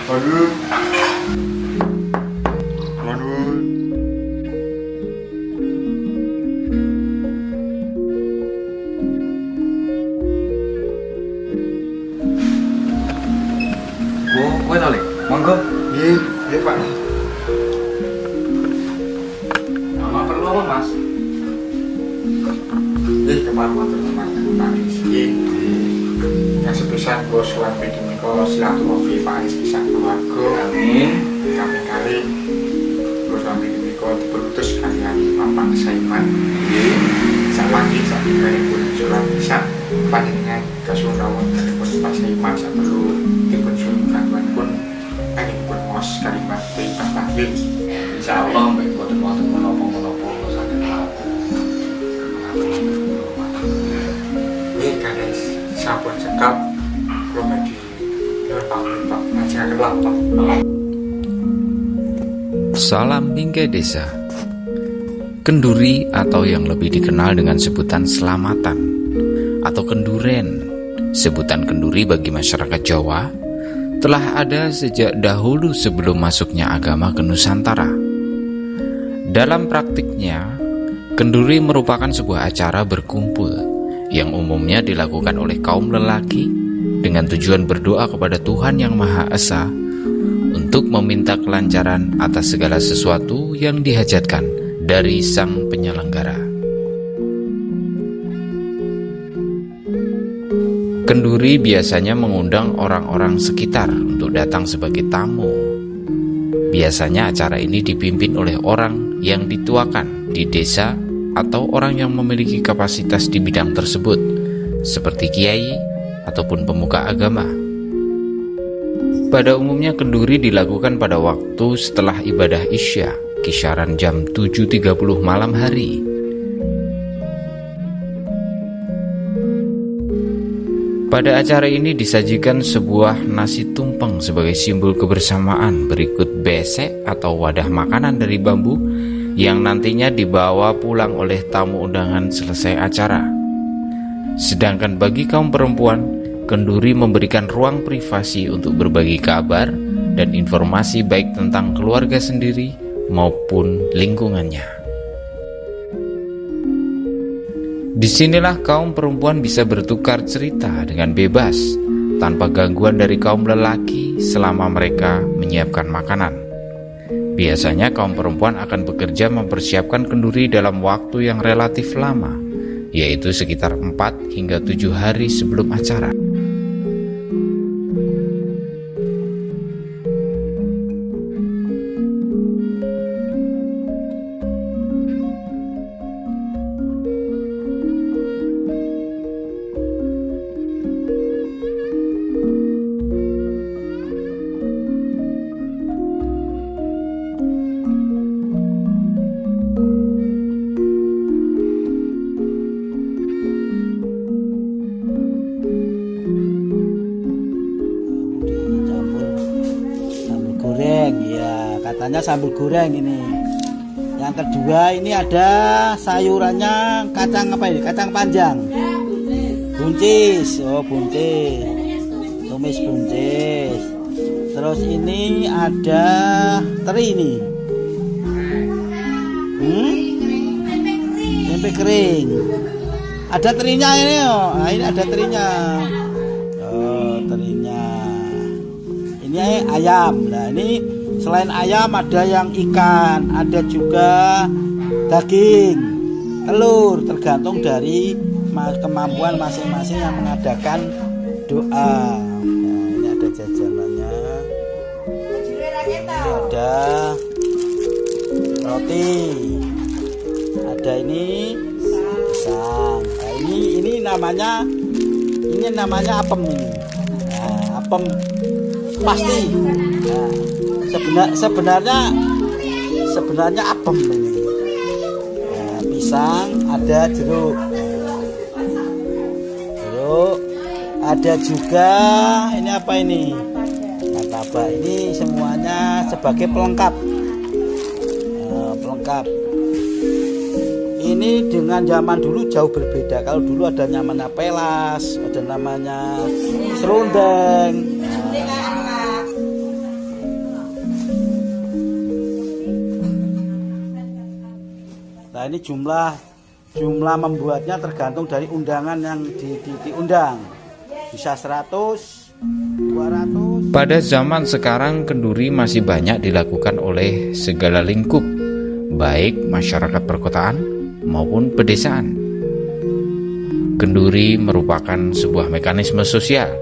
Aduh. Aduh. Kowe to, Lek? Monggo. Nggih, Pak. Mama perlu apa, Mas? Nggih, kepala teman-teman tadi sih. Yang sebesar bos suami menika silaturahmi paling bisa keluarga. Amin. Kali-kali bos suami menika diperutus kalian Bapak Saiman. Nggih. Samanggi sakjane pun surat bisa panjenengan kasunawan pun Pak Saiman sak perlu dipun sunukan pun kalian pun mos kalimat pas tahwil. Insyaallah mbek boten menapa-menapa saged Ini kadang sampun cekap komedi luar pamit Pak ngajarin lapar. Salam Bingkai Desa. Kenduri atau yang lebih dikenal dengan sebutan selamatan atau kenduren, sebutan kenduri bagi masyarakat Jawa, telah ada sejak dahulu sebelum masuknya agama ke Nusantara. Dalam praktiknya, kenduri merupakan sebuah acara berkumpul yang umumnya dilakukan oleh kaum lelaki dengan tujuan berdoa kepada Tuhan Yang Maha Esa untuk meminta kelancaran atas segala sesuatu yang dihajatkan dari sang penyelenggara. Kenduri biasanya mengundang orang-orang sekitar untuk datang sebagai tamu. Biasanya acara ini dipimpin oleh orang yang dituakan di desa atau orang yang memiliki kapasitas di bidang tersebut, seperti kiai ataupun pemuka agama. Pada umumnya kenduri dilakukan pada waktu setelah ibadah Isya, kisaran jam 7.30 malam hari. Pada acara ini disajikan sebuah nasi tumpeng sebagai simbol kebersamaan, berikut besek atau wadah makanan dari bambu yang nantinya dibawa pulang oleh tamu undangan selesai acara. Sedangkan bagi kaum perempuan, kenduri memberikan ruang privasi untuk berbagi kabar dan informasi baik tentang keluarga sendiri maupun lingkungannya. Disinilah kaum perempuan bisa bertukar cerita dengan bebas, tanpa gangguan dari kaum lelaki selama mereka menyiapkan makanan. Biasanya kaum perempuan akan bekerja mempersiapkan kenduri dalam waktu yang relatif lama, yaitu sekitar 4 hingga 7 hari sebelum acara. Katanya sambal goreng ini. Yang kedua ini ada sayurannya kacang apa ini? Kacang panjang. Buncis. Oh, buncis. Tumis buncis. Terus ini ada teri ini. Tempe kering. Ada terinya ini, oh. Nah, ini ada terinya. Oh, terinya. Ini ayam. Nah, ini selain ayam ada yang ikan, ada juga daging, telur, tergantung dari kemampuan masing-masing yang mengadakan doa. Nah, ini ada jajanannya. Ini ada roti, ada ini pisang. Nah, ini namanya apem ini. Nah, apem pasti. Nah, sebenarnya apem ini. Nah, pisang, ada jeruk, ada juga ini apa ini? Martabak. Ini semuanya sebagai pelengkap. Pelengkap. Ini dengan zaman dulu jauh berbeda. Kalau dulu ada namanya pelas, ada namanya serundeng. ini jumlah membuatnya tergantung dari undangan yang diundang. Bisa 100, 200. Pada zaman sekarang, kenduri masih banyak dilakukan oleh segala lingkup, baik masyarakat perkotaan maupun pedesaan. Kenduri merupakan sebuah mekanisme sosial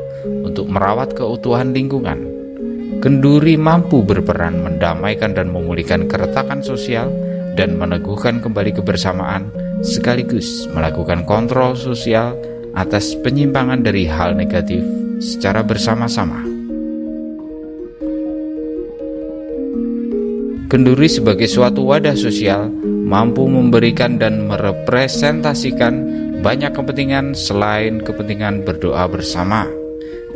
untuk merawat keutuhan lingkungan. Kenduri mampu berperan mendamaikan dan memulihkan keretakan sosial dan meneguhkan kembali kebersamaan, sekaligus melakukan kontrol sosial atas penyimpangan dari hal negatif secara bersama-sama. Kenduri sebagai suatu wadah sosial mampu memberikan dan merepresentasikan banyak kepentingan selain kepentingan berdoa bersama,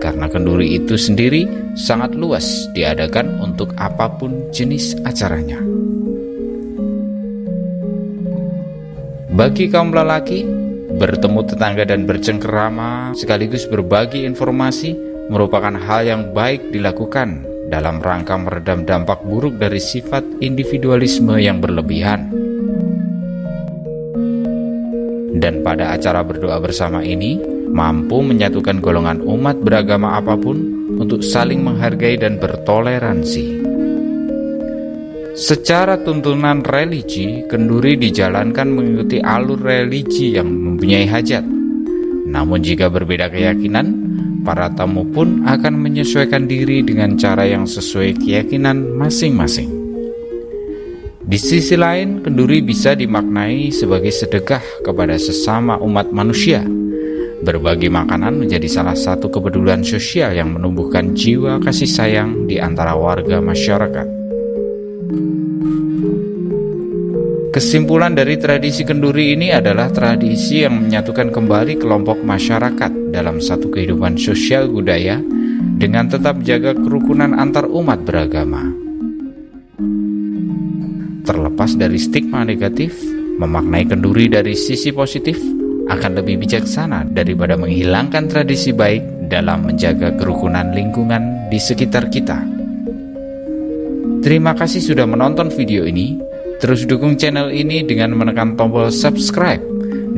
karena kenduri itu sendiri sangat luas diadakan untuk apapun jenis acaranya. Bagi kaum lelaki, bertemu tetangga dan bercengkerama sekaligus berbagi informasi merupakan hal yang baik dilakukan dalam rangka meredam dampak buruk dari sifat individualisme yang berlebihan. Dan pada acara berdoa bersama ini mampu menyatukan golongan umat beragama apapun untuk saling menghargai dan bertoleransi. Secara tuntunan religi, kenduri dijalankan mengikuti alur religi yang mempunyai hajat. Namun jika berbeda keyakinan, para tamu pun akan menyesuaikan diri dengan cara yang sesuai keyakinan masing-masing. Di sisi lain, kenduri bisa dimaknai sebagai sedekah kepada sesama umat manusia. Berbagi makanan menjadi salah satu kepedulian sosial yang menumbuhkan jiwa kasih sayang di antara warga masyarakat. Kesimpulan dari tradisi kenduri ini adalah tradisi yang menyatukan kembali kelompok masyarakat dalam satu kehidupan sosial budaya dengan tetap jaga kerukunan antar umat beragama. Terlepas dari stigma negatif, memaknai kenduri dari sisi positif akan lebih bijaksana daripada menghilangkan tradisi baik dalam menjaga kerukunan lingkungan di sekitar kita. Terima kasih sudah menonton video ini. Terus dukung channel ini dengan menekan tombol subscribe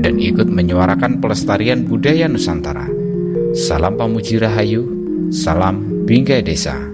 dan ikut menyuarakan pelestarian budaya Nusantara. Salam Pamuji Rahayu, salam Bingkai Desa.